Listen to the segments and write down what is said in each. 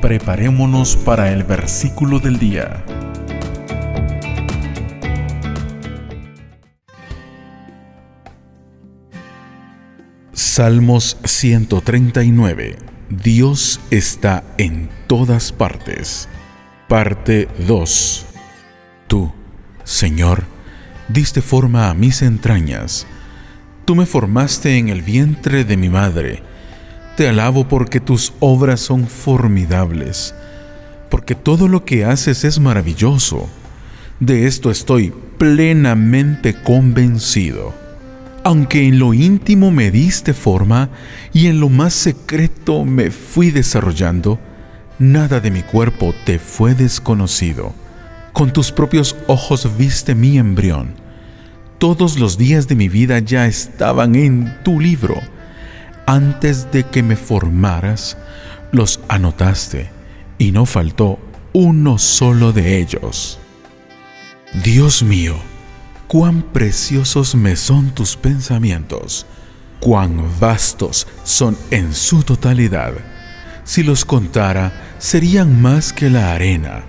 Preparémonos para el versículo del día. Salmos 139. Dios está en todas partes. Parte 2. Tú, Señor, diste forma a mis entrañas. Tú me formaste en el vientre de mi madre. Te alabo porque tus obras son formidables, porque todo lo que haces es maravilloso. De esto estoy plenamente convencido. Aunque en lo íntimo me diste forma y en lo más secreto me fui desarrollando, nada de mi cuerpo te fue desconocido. Con tus propios ojos viste mi embrión. Todos los días de mi vida ya estaban en tu libro. Antes de que me formaras, los anotaste, y no faltó uno solo de ellos. Dios mío, cuán preciosos me son tus pensamientos, cuán vastos son en su totalidad. Si los contara, serían más que la arena.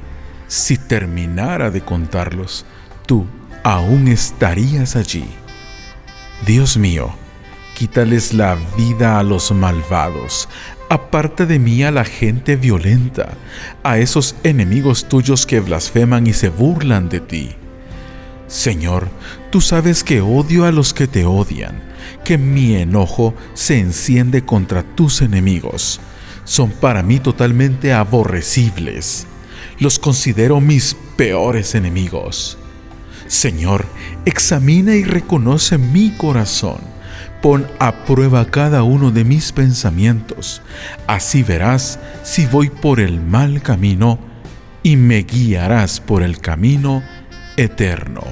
Si terminara de contarlos, tú aún estarías allí. Dios mío, quítales la vida a los malvados. Aparta de mí a la gente violenta, a esos enemigos tuyos que blasfeman y se burlan de ti. Señor, tú sabes que odio a los que te odian, que mi enojo se enciende contra tus enemigos. Son para mí totalmente aborrecibles. Los considero mis peores enemigos. Señor, examina y reconoce mi corazón. Pon a prueba cada uno de mis pensamientos. Así verás si voy por el mal camino y me guiarás por el camino eterno.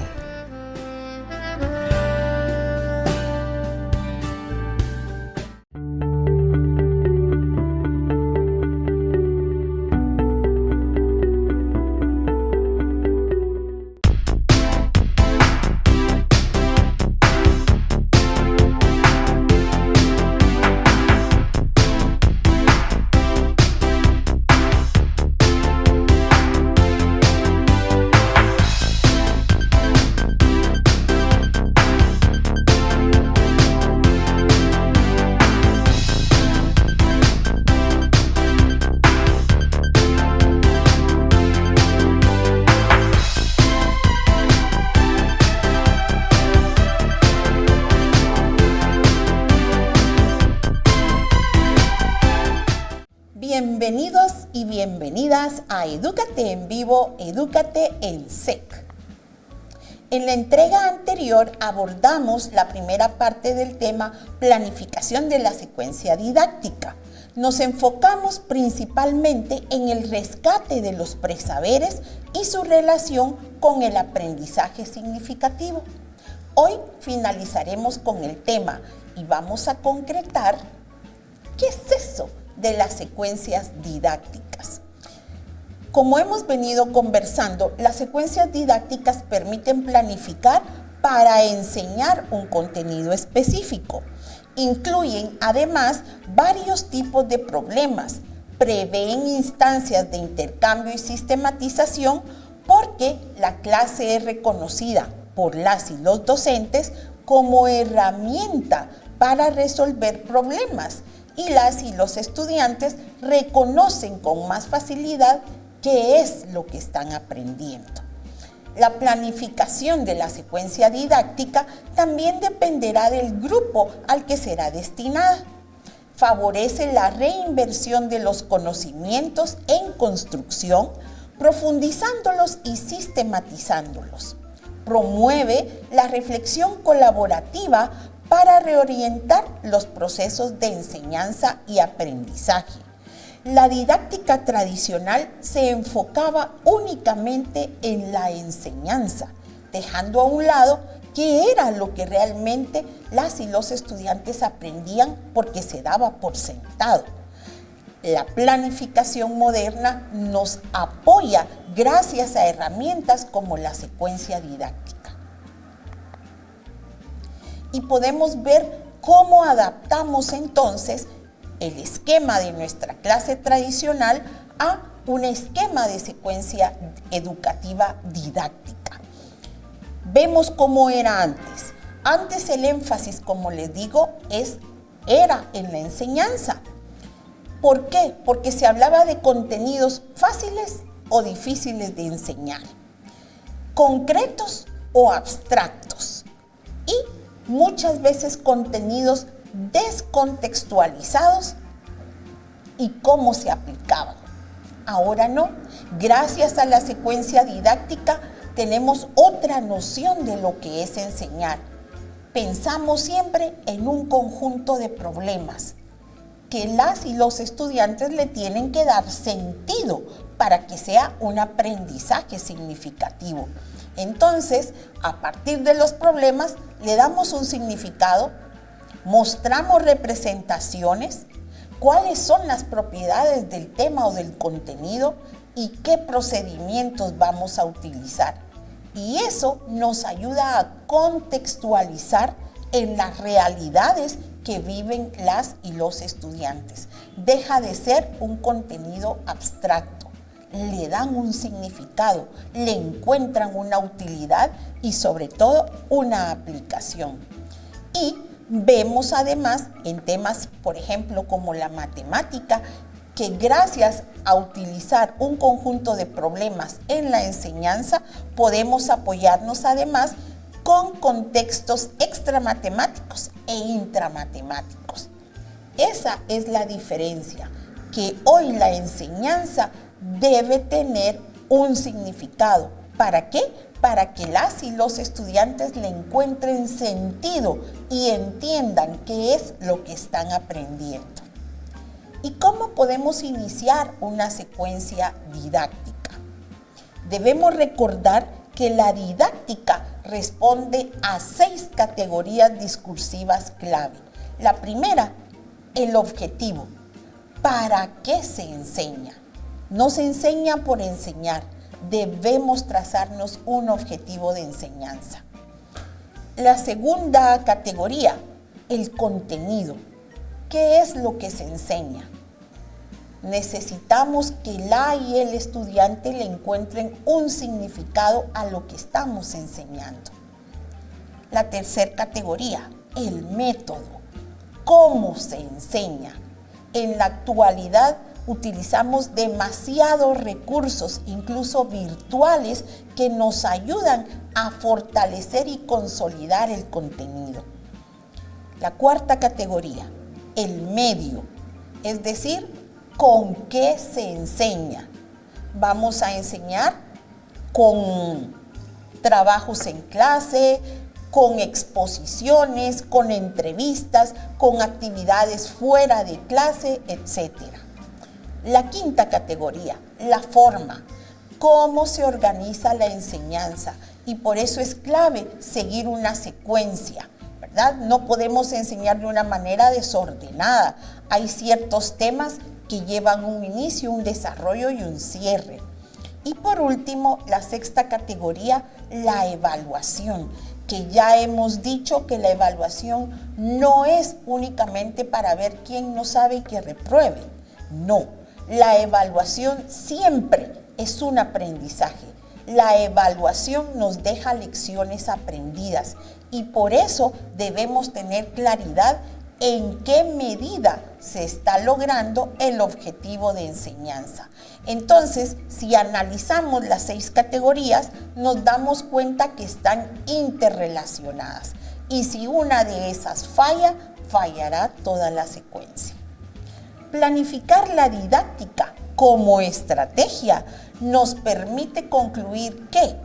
Bienvenidos y bienvenidas a Edúcate en Vivo, Edúcate en SEC. En la entrega anterior abordamos la primera parte del tema planificación de la secuencia didáctica. Nos enfocamos principalmente en el rescate de los presaberes y su relación con el aprendizaje significativo. Hoy finalizaremos con el tema y vamos a concretar ¿qué es eso de las secuencias didácticas? Como hemos venido conversando, las secuencias didácticas permiten planificar para enseñar un contenido específico. Incluyen además varios tipos de problemas, prevén instancias de intercambio y sistematización porque la clase es reconocida por las y los docentes como herramienta para resolver problemas y las y los estudiantes reconocen con más facilidad qué es lo que están aprendiendo. La planificación de la secuencia didáctica también dependerá del grupo al que será destinada. Favorece la reinversión de los conocimientos en construcción, profundizándolos y sistematizándolos. Promueve la reflexión colaborativa para reorientar los procesos de enseñanza y aprendizaje. La didáctica tradicional se enfocaba únicamente en la enseñanza, dejando a un lado qué era lo que realmente las y los estudiantes aprendían porque se daba por sentado. La planificación moderna nos apoya gracias a herramientas como la secuencia didáctica. Y podemos ver cómo adaptamos entonces el esquema de nuestra clase tradicional a un esquema de secuencia educativa didáctica. Vemos cómo era antes. Antes el énfasis, como les digo, era en la enseñanza. ¿Por qué? Porque se hablaba de contenidos fáciles o difíciles de enseñar, concretos o abstractos, y muchas veces contenidos descontextualizados y cómo se aplicaban. Ahora no. Gracias a la secuencia didáctica tenemos otra noción de lo que es enseñar. Pensamos siempre en un conjunto de problemas que las y los estudiantes le tienen que dar sentido para que sea un aprendizaje significativo. Entonces, a partir de los problemas, le damos un significado, mostramos representaciones, cuáles son las propiedades del tema o del contenido y qué procedimientos vamos a utilizar. Y eso nos ayuda a contextualizar en las realidades que viven las y los estudiantes. Deja de ser un contenido abstracto. Le dan un significado, le encuentran una utilidad y sobre todo una aplicación. Y vemos además en temas, por ejemplo, como la matemática, que gracias a utilizar un conjunto de problemas en la enseñanza, podemos apoyarnos además con contextos extramatemáticos e intramatemáticos. Esa es la diferencia, que hoy la enseñanza debe tener un significado. ¿Para qué? Para que las y los estudiantes le encuentren sentido y entiendan qué es lo que están aprendiendo. ¿Y cómo podemos iniciar una secuencia didáctica? Debemos recordar que la didáctica responde a 6 categorías discursivas clave. La primera, el objetivo. ¿Para qué se enseña? No se enseña por enseñar. Debemos trazarnos un objetivo de enseñanza. La segunda categoría, el contenido. ¿Qué es lo que se enseña? Necesitamos que la y el estudiante le encuentren un significado a lo que estamos enseñando. La tercera categoría, el método. ¿Cómo se enseña? En la actualidad utilizamos demasiados recursos, incluso virtuales, que nos ayudan a fortalecer y consolidar el contenido. La cuarta categoría, el medio, es decir, ¿con qué se enseña? Vamos a enseñar con trabajos en clase, con exposiciones, con entrevistas, con actividades fuera de clase, etc. La quinta categoría, la forma, cómo se organiza la enseñanza, y por eso es clave seguir una secuencia, ¿verdad? No podemos enseñar de una manera desordenada. Hay ciertos temas que llevan un inicio, un desarrollo y un cierre. Y por último, la sexta categoría, la evaluación, que ya hemos dicho que la evaluación no es únicamente para ver quién no sabe y que repruebe. No, la evaluación siempre es un aprendizaje. La evaluación nos deja lecciones aprendidas y por eso debemos tener claridad en qué medida se está logrando el objetivo de enseñanza. Entonces, si analizamos las 6 categorías, nos damos cuenta que están interrelacionadas. Y si una de esas falla, fallará toda la secuencia. Planificar la didáctica como estrategia nos permite concluir que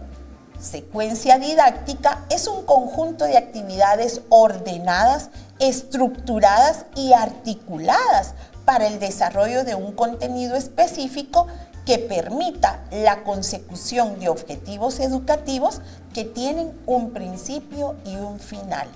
secuencia didáctica es un conjunto de actividades ordenadas, estructuradas y articuladas para el desarrollo de un contenido específico que permita la consecución de objetivos educativos que tienen un principio y un final.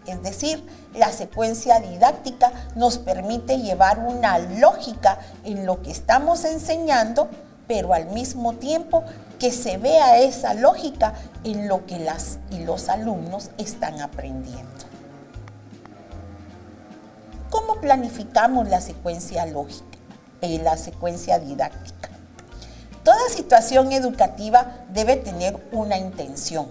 Es decir, la secuencia didáctica nos permite llevar una lógica en lo que estamos enseñando, pero al mismo tiempo que se vea esa lógica en lo que las y los alumnos están aprendiendo. ¿Cómo planificamos la secuencia lógica? la secuencia didáctica. Toda situación educativa debe tener una intención.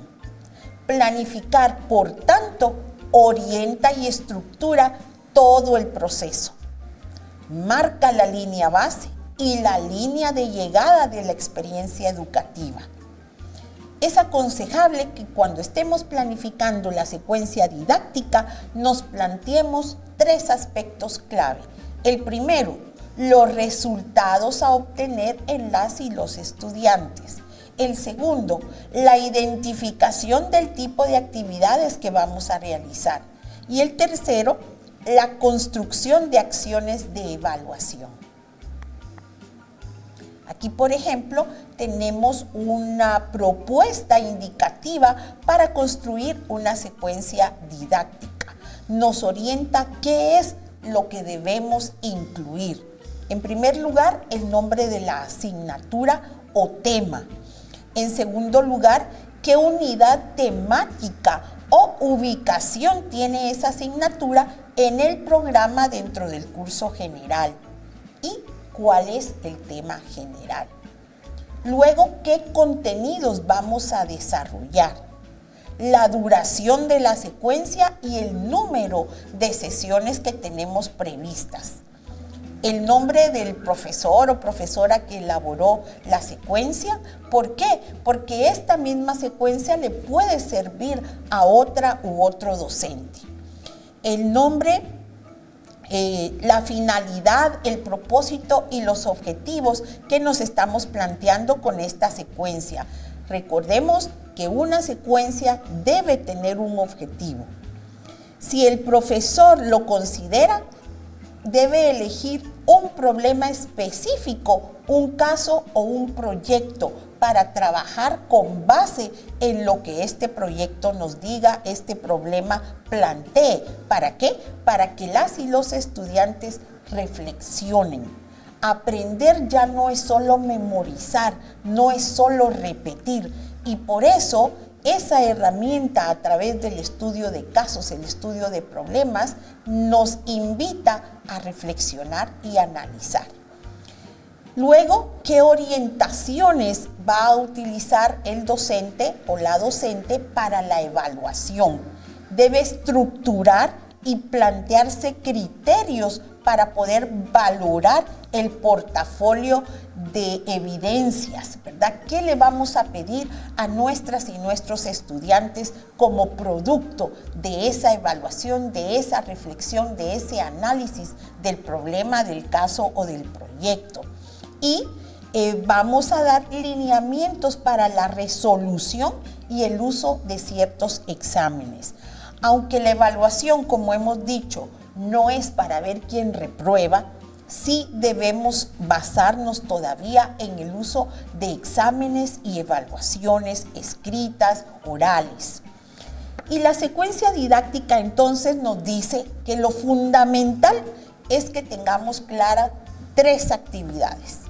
Planificar, por tanto, orienta y estructura todo el proceso. Marca la línea base y la línea de llegada de la experiencia educativa. Es aconsejable que cuando estemos planificando la secuencia didáctica nos planteemos 3 aspectos clave. El primero, los resultados a obtener en las y los estudiantes. El segundo, la identificación del tipo de actividades que vamos a realizar. Y el tercero, la construcción de acciones de evaluación. Aquí, por ejemplo, tenemos una propuesta indicativa para construir una secuencia didáctica. Nos orienta qué es lo que debemos incluir. En primer lugar, el nombre de la asignatura o tema. En segundo lugar, qué unidad temática o ubicación tiene esa asignatura en el programa dentro del curso general. Y cuál es el tema general. Luego, qué contenidos vamos a desarrollar, la duración de la secuencia y el número de sesiones que tenemos previstas. El nombre del profesor o profesora que elaboró la secuencia. ¿Por qué? Porque esta misma secuencia le puede servir a otra u otro docente. El nombre, la finalidad, el propósito y los objetivos que nos estamos planteando con esta secuencia. Recordemos que una secuencia debe tener un objetivo. Si el profesor lo considera, debe elegir un problema específico, un caso o un proyecto para trabajar con base en lo que este proyecto nos diga, este problema plantee. ¿Para qué? Para que las y los estudiantes reflexionen. Aprender ya no es solo memorizar, no es solo repetir, y por eso esa herramienta a través del estudio de casos, el estudio de problemas, nos invita a reflexionar y analizar. Luego, ¿qué orientaciones va a utilizar el docente o la docente para la evaluación? Debe estructurar y plantearse criterios para poder valorar el portafolio de evidencias, ¿verdad? ¿Qué le vamos a pedir a nuestras y nuestros estudiantes como producto de esa evaluación, de esa reflexión, de ese análisis del problema, del caso o del proyecto? Y vamos a dar lineamientos para la resolución y el uso de ciertos exámenes. Aunque la evaluación, como hemos dicho, no es para ver quién reprueba, sí debemos basarnos todavía en el uso de exámenes y evaluaciones escritas, orales. Y la secuencia didáctica entonces nos dice que lo fundamental es que tengamos claras 3 actividades.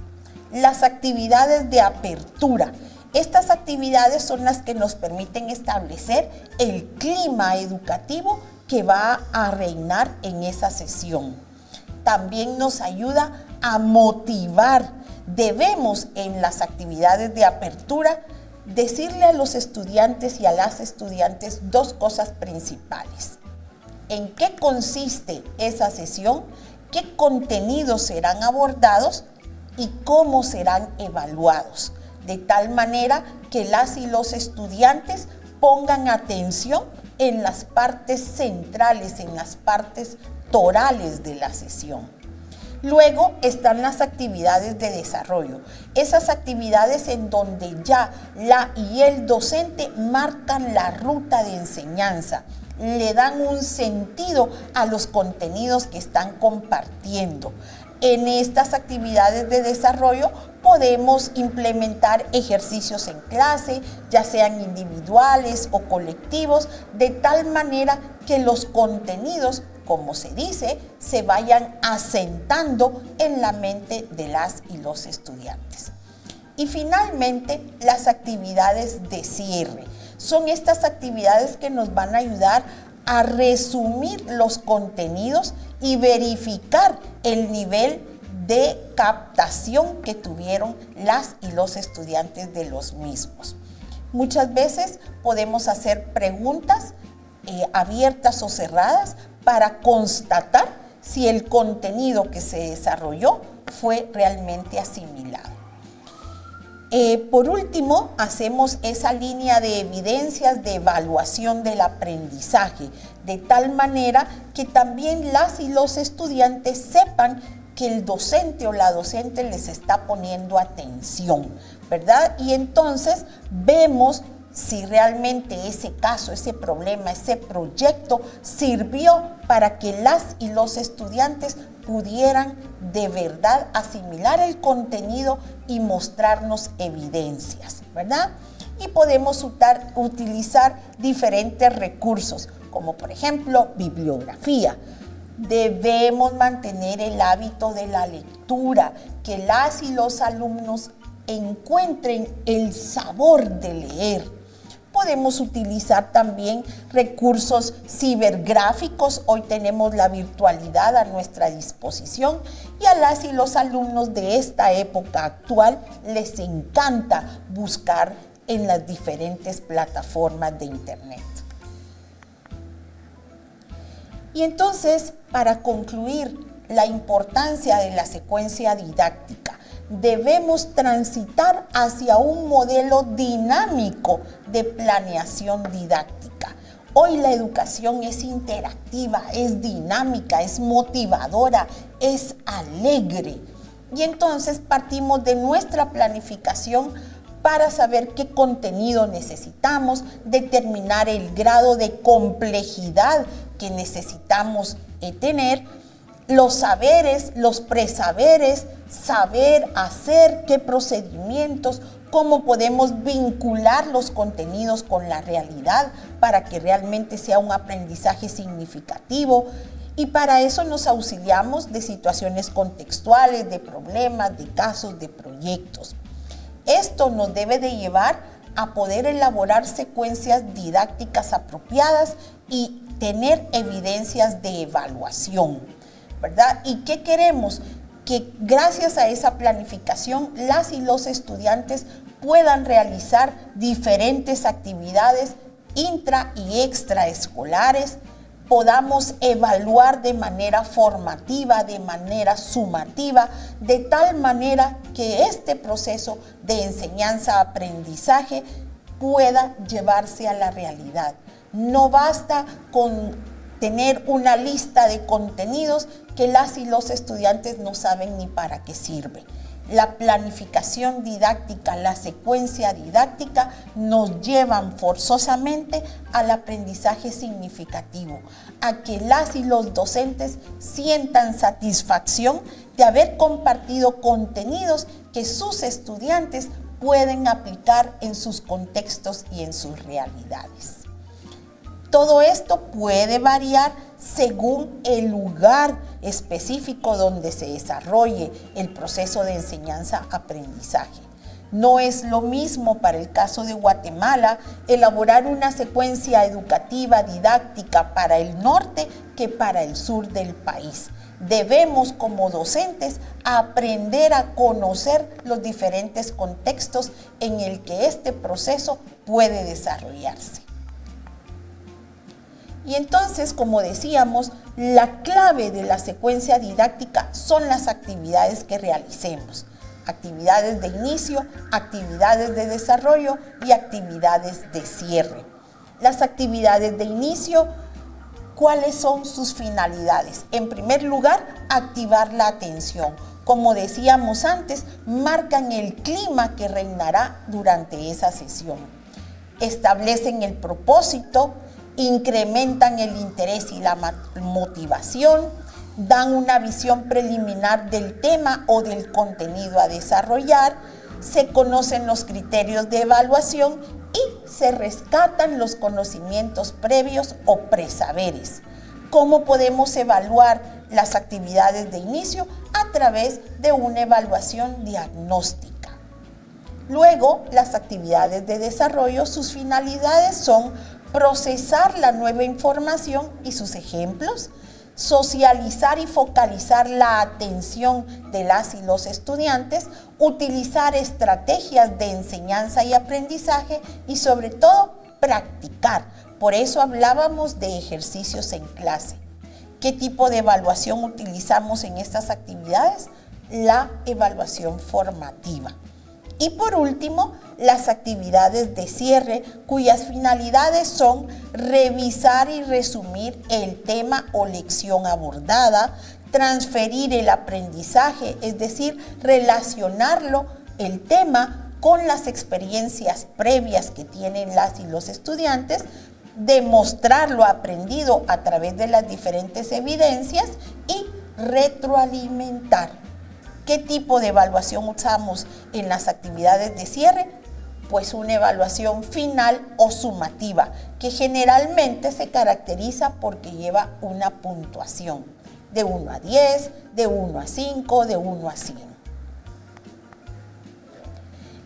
Las actividades de apertura. Estas actividades son las que nos permiten establecer el clima educativo que va a reinar en esa sesión. También nos ayuda a motivar. Debemos en las actividades de apertura decirle a los estudiantes y a las estudiantes 2 cosas principales. ¿En qué consiste esa sesión? ¿Qué contenidos serán abordados? ¿Y cómo serán evaluados? De tal manera que las y los estudiantes pongan atención en las partes centrales, en las partes torales de la sesión. Luego están las actividades de desarrollo, esas actividades en donde ya la y el docente marcan la ruta de enseñanza, le dan un sentido a los contenidos que están compartiendo. En estas actividades de desarrollo podemos implementar ejercicios en clase, ya sean individuales o colectivos, de tal manera que los contenidos, como se dice, se vayan asentando en la mente de las y los estudiantes. Y finalmente, las actividades de cierre. Son estas actividades que nos van a ayudar a resumir los contenidos y verificar el nivel de captación que tuvieron las y los estudiantes de los mismos. Muchas veces podemos hacer preguntas abiertas o cerradas para constatar si el contenido que se desarrolló fue realmente asimilado. Por último, hacemos esa línea de evidencias de evaluación del aprendizaje, de tal manera que también las y los estudiantes sepan que el docente o la docente les está poniendo atención, ¿verdad? Y entonces vemos si realmente ese caso, ese problema, ese proyecto sirvió para que las y los estudiantes pudieran de verdad asimilar el contenido y mostrarnos evidencias, ¿verdad? Y podemos utilizar diferentes recursos, como por ejemplo bibliografía. Debemos mantener el hábito de la lectura, que las y los alumnos encuentren el sabor de leer. Podemos utilizar también recursos cibergráficos. Hoy tenemos la virtualidad a nuestra disposición y a las y los alumnos de esta época actual les encanta buscar en las diferentes plataformas de internet. Y entonces, para concluir la importancia de la secuencia didáctica, debemos transitar hacia un modelo dinámico de planeación didáctica. Hoy la educación es interactiva, es dinámica, es motivadora, es alegre. Y entonces partimos de nuestra planificación para saber qué contenido necesitamos, determinar el grado de complejidad que necesitamos tener, los saberes, los presaberes, saber hacer, qué procedimientos, cómo podemos vincular los contenidos con la realidad para que realmente sea un aprendizaje significativo. Y para eso nos auxiliamos de situaciones contextuales, de problemas, de casos, de proyectos. Esto nos debe de llevar a poder elaborar secuencias didácticas apropiadas y tener evidencias de evaluación, ¿verdad? ¿Y qué queremos? Que gracias a esa planificación las y los estudiantes puedan realizar diferentes actividades intra y extraescolares, podamos evaluar de manera formativa, de manera sumativa, de tal manera que este proceso de enseñanza-aprendizaje pueda llevarse a la realidad. No basta con tener una lista de contenidos que las y los estudiantes no saben ni para qué sirve. La planificación didáctica, la secuencia didáctica nos llevan forzosamente al aprendizaje significativo, a que las y los docentes sientan satisfacción de haber compartido contenidos que sus estudiantes pueden aplicar en sus contextos y en sus realidades. Todo esto puede variar según el lugar específico donde se desarrolle el proceso de enseñanza-aprendizaje. No es lo mismo para el caso de Guatemala elaborar una secuencia educativa didáctica para el norte que para el sur del país. Debemos como docentes aprender a conocer los diferentes contextos en el que este proceso puede desarrollarse. Y entonces, como decíamos, la clave de la secuencia didáctica son las actividades que realicemos. Actividades de inicio, actividades de desarrollo y actividades de cierre. Las actividades de inicio, ¿cuáles son sus finalidades? En primer lugar, activar la atención. Como decíamos antes, marcan el clima que reinará durante esa sesión. Establecen el propósito, incrementan el interés y la motivación, dan una visión preliminar del tema o del contenido a desarrollar, se conocen los criterios de evaluación y se rescatan los conocimientos previos o presaberes. ¿Cómo podemos evaluar las actividades de inicio? A través de una evaluación diagnóstica. Luego, las actividades de desarrollo, sus finalidades son procesar la nueva información y sus ejemplos, socializar y focalizar la atención de las y los estudiantes, utilizar estrategias de enseñanza y aprendizaje y sobre todo practicar. Por eso hablábamos de ejercicios en clase. ¿Qué tipo de evaluación utilizamos en estas actividades? La evaluación formativa. Y por último, las actividades de cierre, cuyas finalidades son revisar y resumir el tema o lección abordada, transferir el aprendizaje, es decir, relacionarlo, el tema, con las experiencias previas que tienen las y los estudiantes, demostrar lo aprendido a través de las diferentes evidencias y retroalimentar. ¿Qué tipo de evaluación usamos en las actividades de cierre? Pues una evaluación final o sumativa, que generalmente se caracteriza porque lleva una puntuación de 1 a 10, de 1 a 5, de 1 a 100.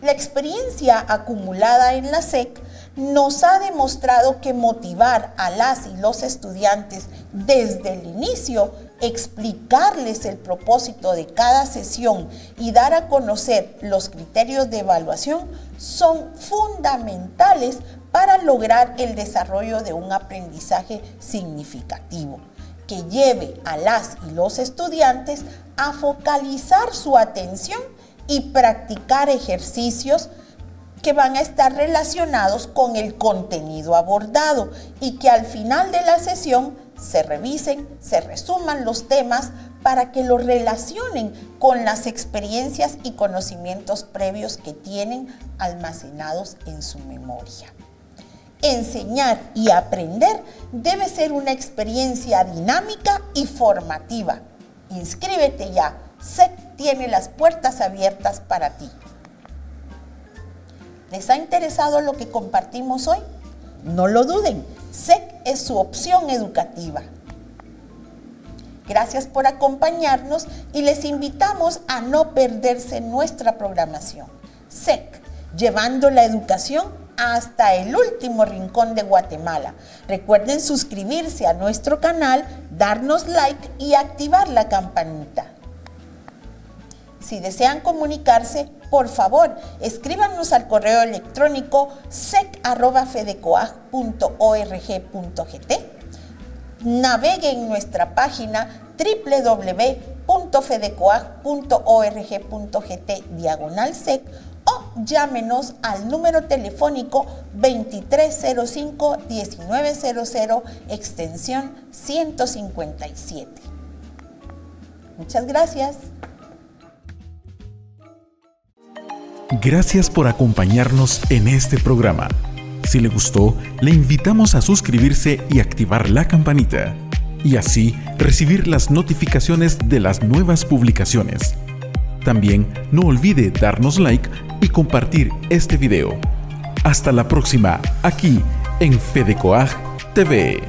La experiencia acumulada en la SEC nos ha demostrado que motivar a las y los estudiantes desde el inicio, explicarles el propósito de cada sesión y dar a conocer los criterios de evaluación son fundamentales para lograr el desarrollo de un aprendizaje significativo que lleve a las y los estudiantes a focalizar su atención y practicar ejercicios que van a estar relacionados con el contenido abordado y que al final de la sesión se revisen, se resuman los temas para que los relacionen con las experiencias y conocimientos previos que tienen almacenados en su memoria. Enseñar y aprender debe ser una experiencia dinámica y formativa. Inscríbete ya. SEC tiene las puertas abiertas para ti. ¿Les ha interesado lo que compartimos hoy? No lo duden, SEC es su opción educativa. Gracias por acompañarnos y les invitamos a no perderse nuestra programación. SEC, llevando la educación hasta el último rincón de Guatemala. Recuerden suscribirse a nuestro canal, darnos like y activar la campanita. Si desean comunicarse, por favor, escríbanos al correo electrónico sec@fedecoag.org.gt. Navegue en nuestra página www.fedecoag.org.gt/sec o llámenos al número telefónico 2305-1900 extensión 157. Muchas gracias. Gracias por acompañarnos en este programa. Si le gustó, le invitamos a suscribirse y activar la campanita, y así recibir las notificaciones de las nuevas publicaciones. También no olvide darnos like y compartir este video. Hasta la próxima, aquí en FEDECOAG TV.